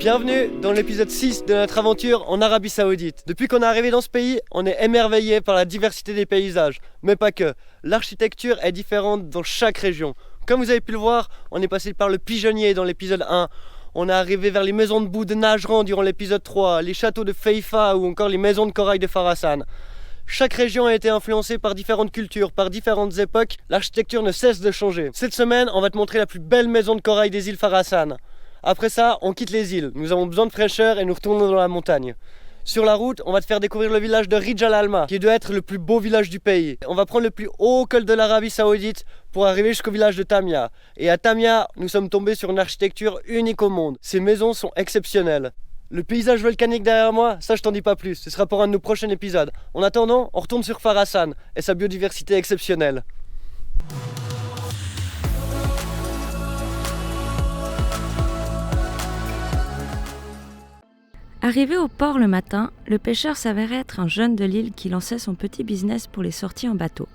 Bienvenue dans l'épisode 6 de notre aventure en Arabie Saoudite. Depuis qu'on est arrivé dans ce pays, on est émerveillé par la diversité des paysages. Mais pas que. L'architecture est différente dans chaque région. Comme vous avez pu le voir, on est passé par le pigeonnier dans l'épisode 1. On est arrivé vers les maisons de boue de Najran durant l'épisode 3, les châteaux de Feifa ou encore les maisons de corail de Kharasan. Chaque région a été influencée par différentes cultures, par différentes époques. L'architecture ne cesse de changer. Cette semaine, on va te montrer la plus belle maison de corail des îles Kharasan. Après ça, on quitte les îles. Nous avons besoin de fraîcheur et nous retournons dans la montagne. Sur la route, on va te faire découvrir le village de Rijal Alma, qui doit être le plus beau village du pays. On va prendre le plus haut col de l'Arabie Saoudite pour arriver jusqu'au village de Tamia. Et à Tamia, nous sommes tombés sur une architecture unique au monde. Ces maisons sont exceptionnelles. Le paysage volcanique derrière moi, ça je t'en dis pas plus. Ce sera pour un de nos prochains épisodes. En attendant, on retourne sur Kharasan et sa biodiversité exceptionnelle. Arrivé au port le matin, le pêcheur s'avérait être un jeune de l'île qui lançait son petit business pour les sorties en bateau.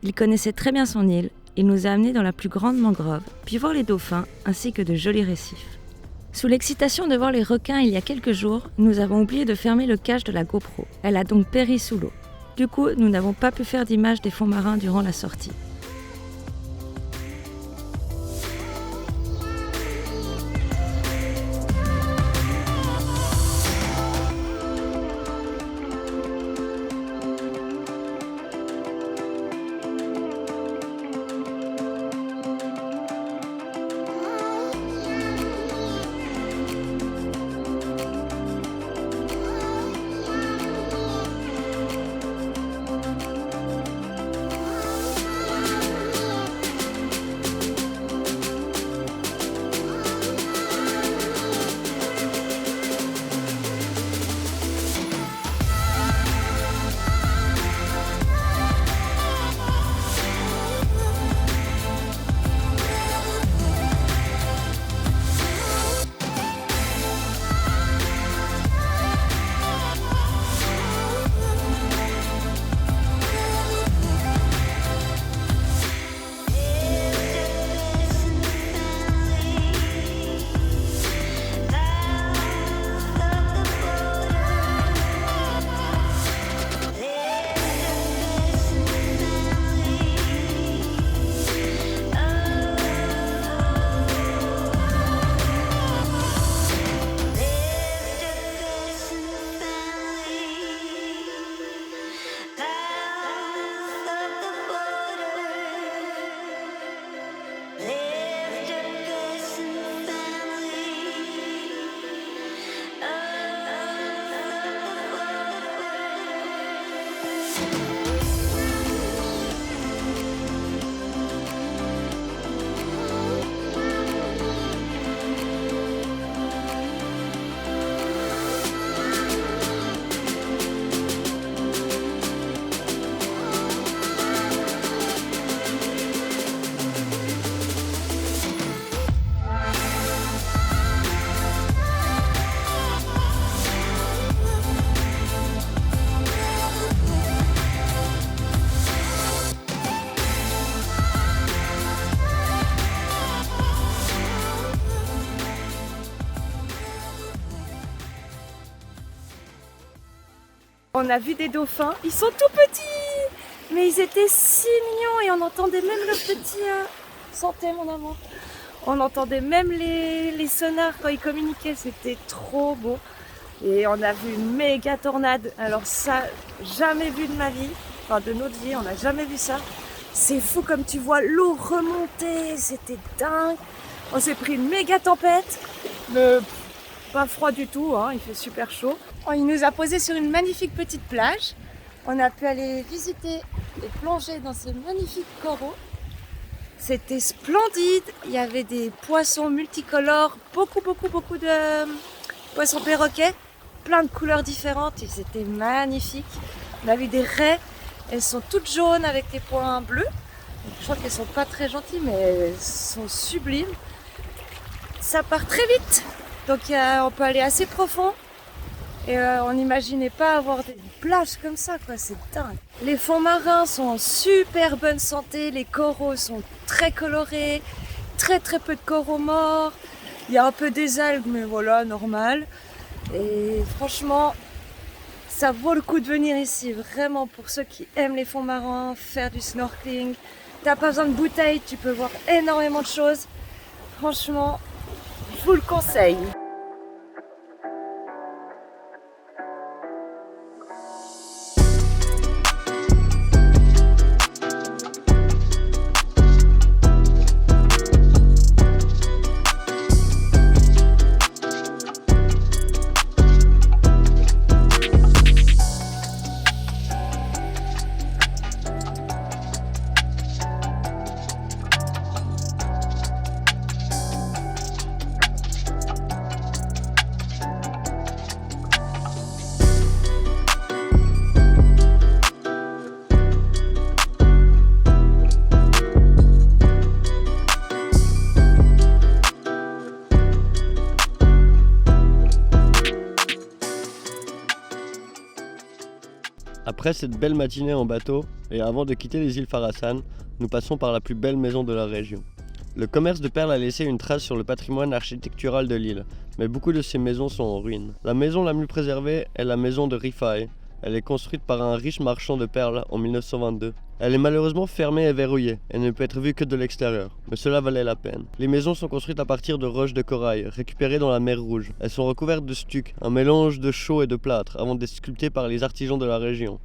Il connaissait très bien son île, il nous a amenés dans la plus grande mangrove, puis voir les dauphins ainsi que de jolis récifs. Sous l'excitation de voir les requins il y a quelques jours, nous avons oublié de fermer le cache de la GoPro. Elle a donc péri sous l'eau. Du coup, nous n'avons pas pu faire d'image des fonds marins durant la sortie. On a vu des dauphins, ils sont tout petits, mais ils étaient si mignons et on entendait même le petit santé mon amour. On entendait même les sonars quand ils communiquaient, c'était trop beau. Et on a vu une méga tornade, alors ça, jamais vu de ma vie, enfin de notre vie, on n'a jamais vu ça. C'est fou comme tu vois l'eau remonter, c'était dingue. On s'est pris une méga tempête, mais pas froid du tout, hein, il fait super chaud. Il nous a posé sur une magnifique petite plage. On a pu aller visiter et plonger dans ces magnifiques coraux. C'était splendide. Il y avait des poissons multicolores, beaucoup de poissons perroquets, plein de couleurs différentes. Ils étaient magnifiques. On a vu des raies. Elles sont toutes jaunes avec des points bleus. Je crois qu'elles sont pas très gentilles, mais elles sont sublimes. Ça part très vite, donc on peut aller assez profond. Et on n'imaginait pas avoir des plages comme ça, quoi, c'est dingue. Les fonds marins sont en super bonne santé, les coraux sont très colorés, très peu de coraux morts. Il y a un peu des algues, mais voilà, normal. Et franchement, ça vaut le coup de venir ici, vraiment pour ceux qui aiment les fonds marins, faire du snorkeling. T'as pas besoin de bouteilles, tu peux voir énormément de choses. Franchement, je vous le conseille. Après cette belle matinée en bateau, et avant de quitter les îles Farasan, nous passons par la plus belle maison de la région. Le commerce de perles a laissé une trace sur le patrimoine architectural de l'île, mais beaucoup de ces maisons sont en ruine. La maison la mieux préservée est la maison de Rifai. Elle est construite par un riche marchand de perles en 1922. Elle est malheureusement fermée et verrouillée, et ne peut être vue que de l'extérieur, mais cela valait la peine. Les maisons sont construites à partir de roches de corail, récupérées dans la mer Rouge. Elles sont recouvertes de stuc, un mélange de chaux et de plâtre, avant d'être sculptées par les artisans de la région.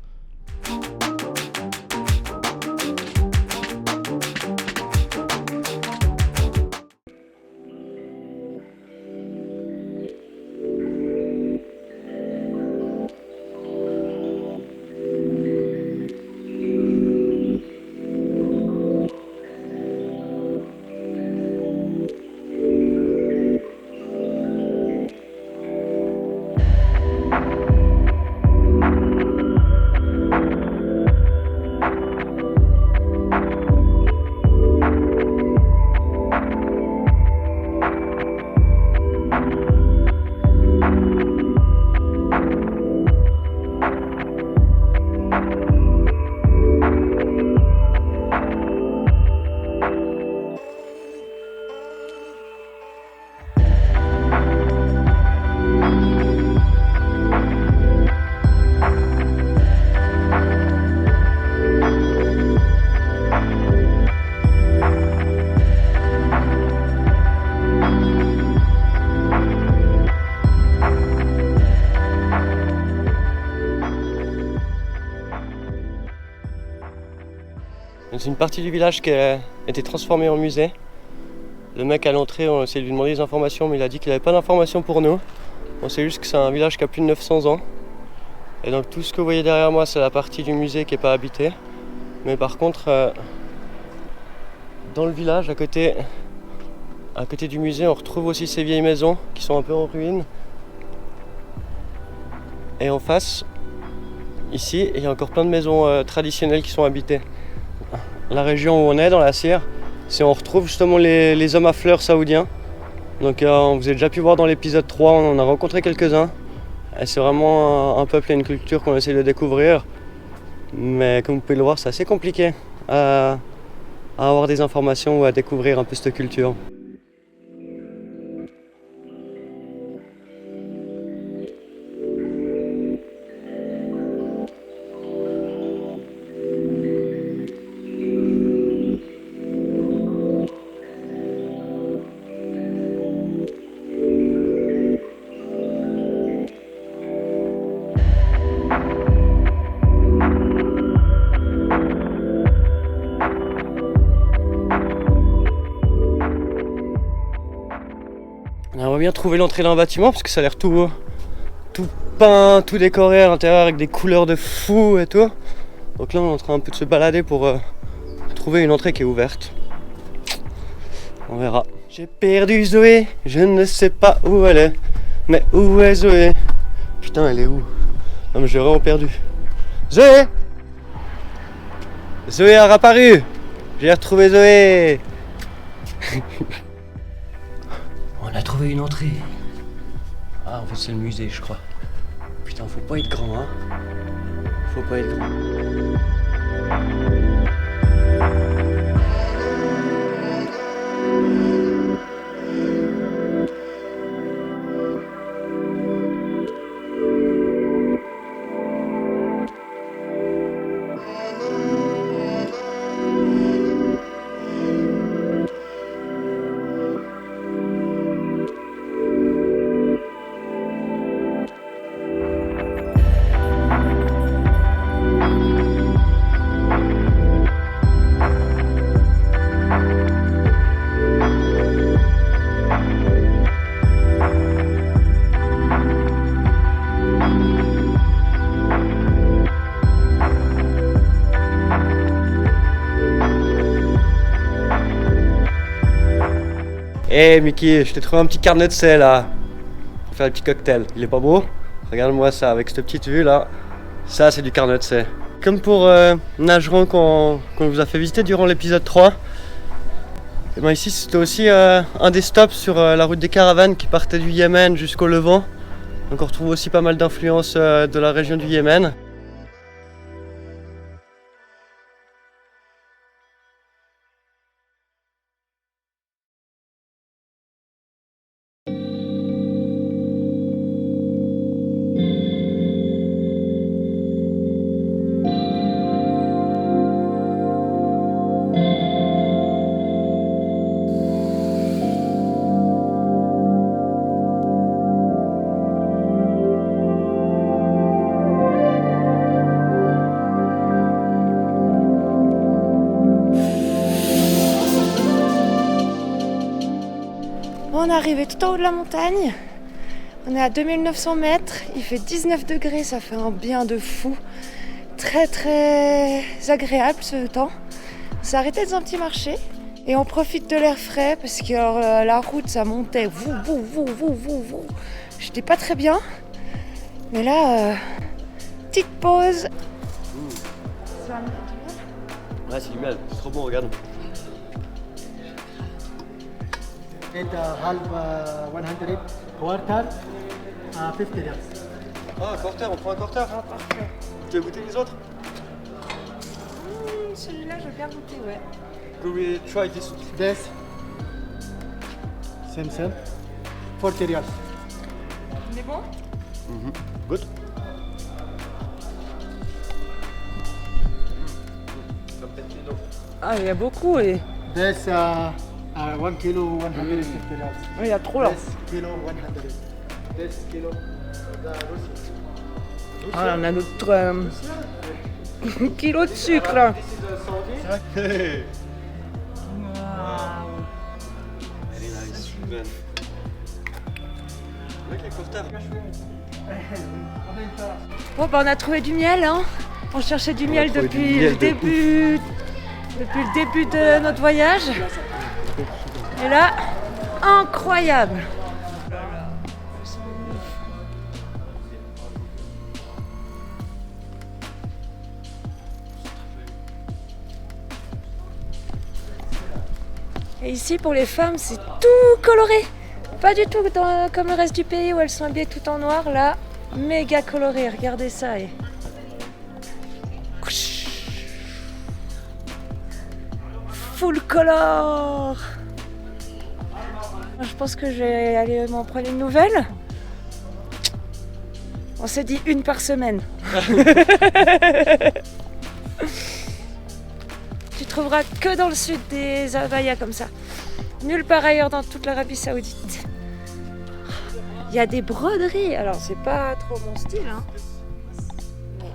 C'est une partie du village qui a été transformée en musée. Le mec à l'entrée, on a essayé de lui demander des informations, mais il a dit qu'il n'avait pas d'informations pour nous. On sait juste que c'est un village qui a plus de 900 ans. Et donc tout ce que vous voyez derrière moi, c'est la partie du musée qui n'est pas habitée. Mais par contre, dans le village, à côté du musée, on retrouve aussi ces vieilles maisons qui sont un peu en ruine. Et en face, ici, il y a encore plein de maisons traditionnelles qui sont habitées. La région où on est, dans la Sire, c'est on retrouve justement les hommes à fleurs saoudiens. Donc vous avez déjà pu voir dans l'épisode 3, on en a rencontré quelques-uns. Et c'est vraiment un peuple et une culture qu'on essaie de découvrir. Mais comme vous pouvez le voir, c'est assez compliqué à avoir des informations ou à découvrir un peu cette culture. On aimerait bien trouver l'entrée d'un bâtiment parce que ça a l'air tout peint, tout décoré à l'intérieur avec des couleurs de fou et tout. Donc là on est en train un peu de se balader pour trouver une entrée qui est ouverte. On verra. J'ai perdu Zoé, je ne sais pas où elle est. Mais où est Zoé? Putain, elle est où? Non mais j'ai vraiment perdu. Zoé! Zoé a réapparu! J'ai retrouvé Zoé! On a trouvé une entrée. Ah, en fait, c'est le musée, je crois. Putain, faut pas être grand, hein. Faut pas être grand. Hey Mickey, je t'ai trouvé un petit carnet de sel là. Pour faire un petit cocktail. Il est pas beau? Regarde-moi ça, avec cette petite vue là. Ça, c'est du carnet de sel. Comme pour Nageron qu'on vous a fait visiter durant l'épisode 3. Et ben ici, c'était aussi un des stops sur la route des caravanes qui partait du Yémen jusqu'au Levant. Donc on retrouve aussi pas mal d'influences de la région du Yémen. On est arrivé tout en haut de la montagne. On est à 2900 mètres. Il fait 19 degrés, ça fait un bien de fou. Très très agréable ce temps. On s'est arrêté dans un petit marché et on profite de l'air frais parce que la route ça montait. Vou. J'étais pas très bien. Mais là, petite pause. Ça va me faire du bien. Ouais, c'est du miel, c'est trop bon, regarde. It half 100 quarter 50 riyals. Ah, un quarter, on prend un quarter. Ah, parfait. Tu veux goûter les autres? Celui-là, je veux bien goûter, ouais. Could we try this? This same 40 riyals. Il est bon? Good. Ah, il y a beaucoup et This 1 kilo 150 riyals. il y a trop là. This kilo 100. This kilo the Russie. Ah, on a notre kilo de sucre là. Hey. Very nice. Ben. Avec les quarters. Bon, bah, on a trouvé du miel, hein. On cherchait du miel trouvé depuis du miel le début. Depuis le début de notre voyage. Et là, incroyable. Et ici, pour les femmes, c'est tout coloré. Pas du tout comme le reste du pays où elles sont habillées tout en noir. Là, méga coloré. Regardez ça. Et... full color. Je pense que je vais aller m'en prendre une nouvelle. On s'est dit une par semaine. Tu trouveras que dans le sud des abayas comme ça. Nulle part ailleurs dans toute l'Arabie Saoudite. Il y a des broderies. Alors c'est pas trop mon style, hein. Mais...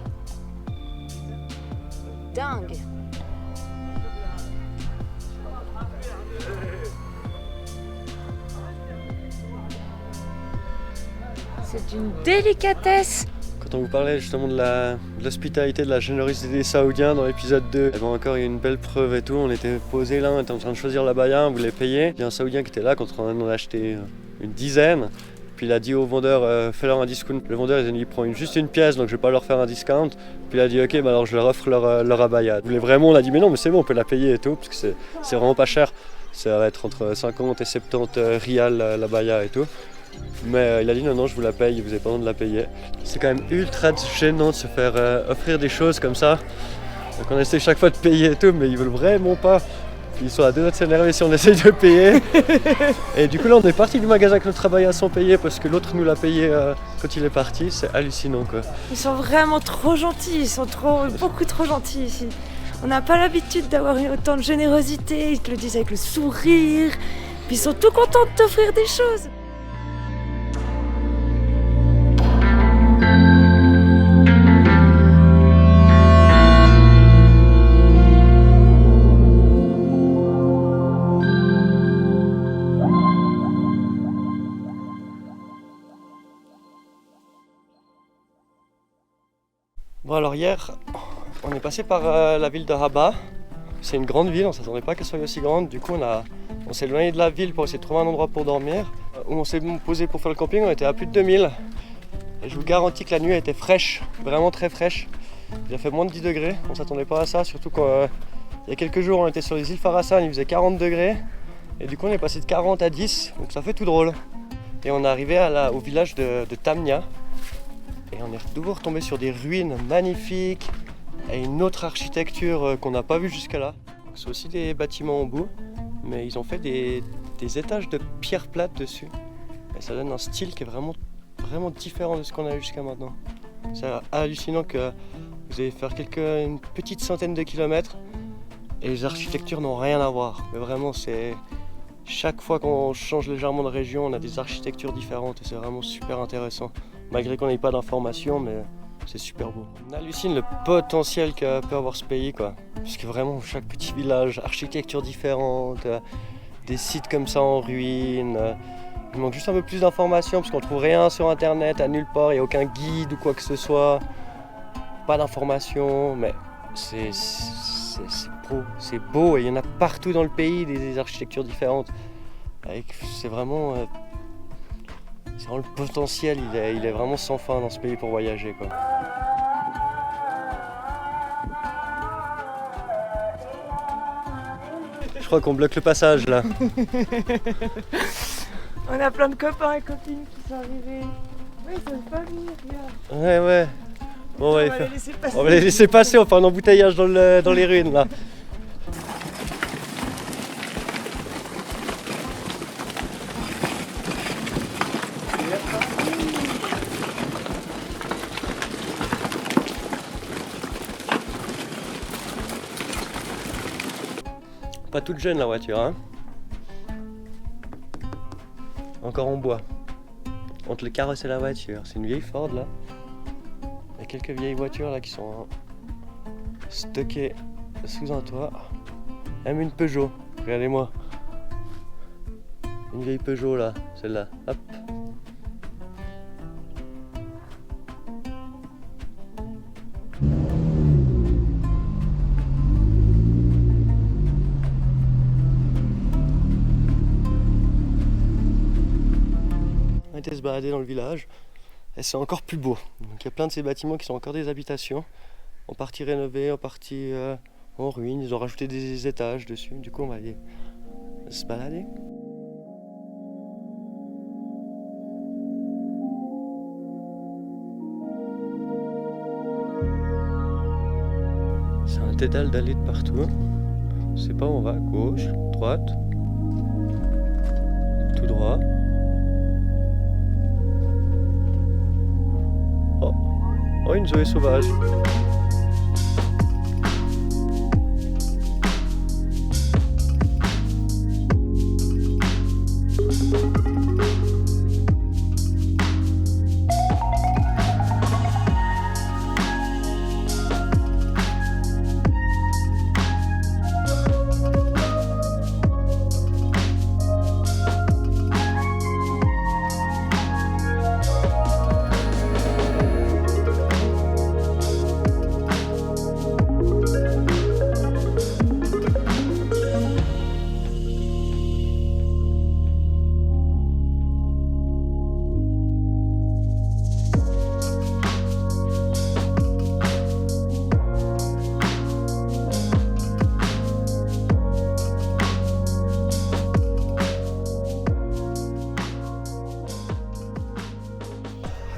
dingue. C'est une délicatesse. Quand on vous parlait justement de l'hospitalité, de la générosité des Saoudiens dans l'épisode 2, et ben encore il y a une belle preuve et tout. On était posés là, on était en train de choisir l'abaya, on voulait payer. Il y a un Saoudien qui était là quand on en a acheté une dizaine. Puis il a dit au vendeur, fais-leur un discount. Le vendeur il prend juste une pièce, donc je vais pas leur faire un discount. Puis il a dit ok, bah alors je leur offre leur abaya. Vous voulez vraiment, on a dit mais non, mais c'est bon, on peut la payer et tout, parce que c'est vraiment pas cher. Ça va être entre 50 et 70 riyals l'abaya et tout. Mais il a dit non, je vous la paye, vous avez pas besoin de la payer. C'est quand même ultra gênant de se faire offrir des choses comme ça. Donc on essaie chaque fois de payer et tout, mais ils veulent vraiment pas. Ils sont à deux doigts de s'énerver si on essaye de payer. Et du coup là on est parti du magasin avec notre abaya sans payer parce que l'autre nous l'a payé quand il est parti. C'est hallucinant quoi. Ils sont vraiment trop gentils, ils sont beaucoup trop gentils ici. On n'a pas l'habitude d'avoir autant de générosité, ils te le disent avec le sourire. Puis ils sont tout contents de t'offrir des choses. Bon alors hier, on est passé par la ville de Rabat. C'est une grande ville, on ne s'attendait pas qu'elle soit aussi grande. Du coup, on s'est éloigné de la ville pour essayer de trouver un endroit pour dormir. Où on s'est posé pour faire le camping, on était à plus de 2000. Et je vous garantis que la nuit a été fraîche, vraiment très fraîche. Il a fait moins de 10 degrés, on ne s'attendait pas à ça, surtout quand il y a quelques jours on était sur les îles Farasan, il faisait 40 degrés. Et du coup on est passé de 40 à 10, donc ça fait tout drôle. Et on est arrivé au village de Tamnia. Et on est de nouveau retombé sur des ruines magnifiques et une autre architecture qu'on n'a pas vue jusqu'à là. C'est aussi des bâtiments en bout, mais ils ont fait des étages de pierre plate dessus. Et ça donne un style qui est vraiment différent de ce qu'on a eu jusqu'à maintenant. C'est hallucinant que vous allez faire une petite centaine de kilomètres et les architectures n'ont rien à voir. Mais vraiment, chaque fois qu'on change légèrement de région, on a des architectures différentes et c'est vraiment super intéressant. Malgré qu'on n'ait pas d'informations, mais c'est super beau. On hallucine le potentiel que peut avoir ce pays, quoi. Parce que vraiment, chaque petit village, architecture différente, des sites comme ça en ruine. Il manque juste un peu plus d'informations parce qu'on trouve rien sur internet, à nulle part, il n'y a aucun guide ou quoi que ce soit. Pas d'informations, mais c'est beau et il y en a partout dans le pays des architectures différentes. C'est vraiment le potentiel, il est vraiment sans fin dans ce pays pour voyager, quoi. Je crois qu'on bloque le passage là. On a plein de copains et copines qui sont arrivés. Ouais, ils savent pas venir, regarde. Ouais. Bon, on va les laisser passer, on va faire un embouteillage dans les ruines là. Pas toute jeune la voiture, hein. Encore en bois. Entre le carrosse et la voiture. C'est une vieille Ford là. Il y a quelques vieilles voitures là qui sont stockées sous un toit. Même une Peugeot, regardez-moi. Une vieille Peugeot là, celle-là. Hop. On était se balader dans le village et c'est encore plus beau. Donc il y a plein de ces bâtiments qui sont encore des habitations, en partie rénovés, en partie en ruine. Ils ont rajouté des étages dessus. Du coup on va aller se balader. C'est un dédale d'allées de partout. On sait pas où on va, gauche, droite, tout droit. Oh, une Zoé sauvage.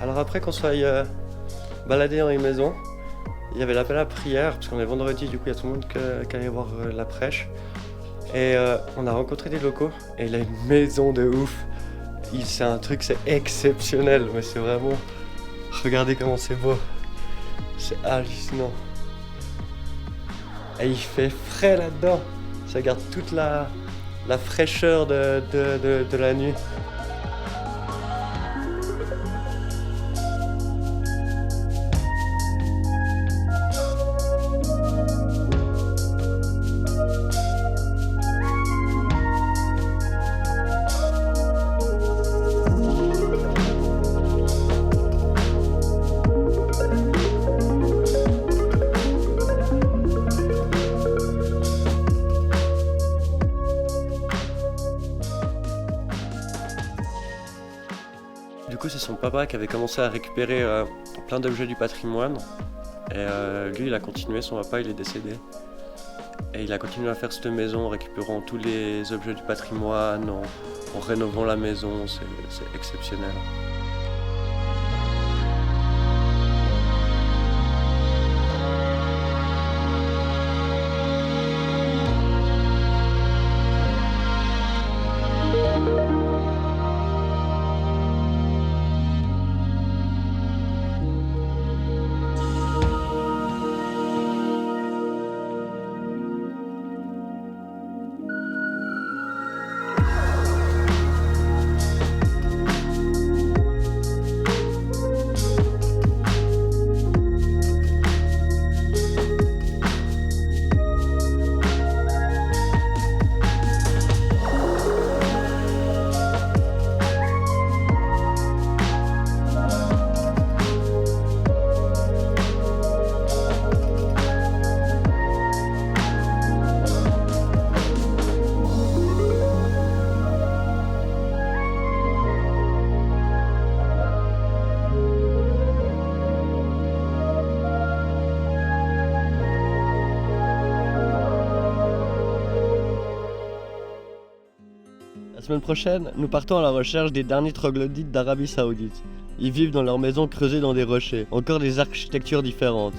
Alors après qu'on soit baladé dans les maisons, il y avait l'appel à prière, parce qu'on est vendredi, du coup il y a tout le monde qui allait voir la prêche. Et on a rencontré des locaux, et il a une maison de ouf. C'est un truc, c'est exceptionnel, mais c'est vraiment... Regardez comment c'est beau. C'est hallucinant. Et il fait frais là-dedans. Ça garde toute la fraîcheur de la nuit. Du coup, c'est son papa qui avait commencé à récupérer plein d'objets du patrimoine. Et lui, il a continué, son papa, il est décédé. Et il a continué à faire cette maison en récupérant tous les objets du patrimoine, en rénovant la maison, c'est exceptionnel. La semaine prochaine, nous partons à la recherche des derniers troglodytes d'Arabie Saoudite. Ils vivent dans leurs maisons creusées dans des rochers, encore des architectures différentes.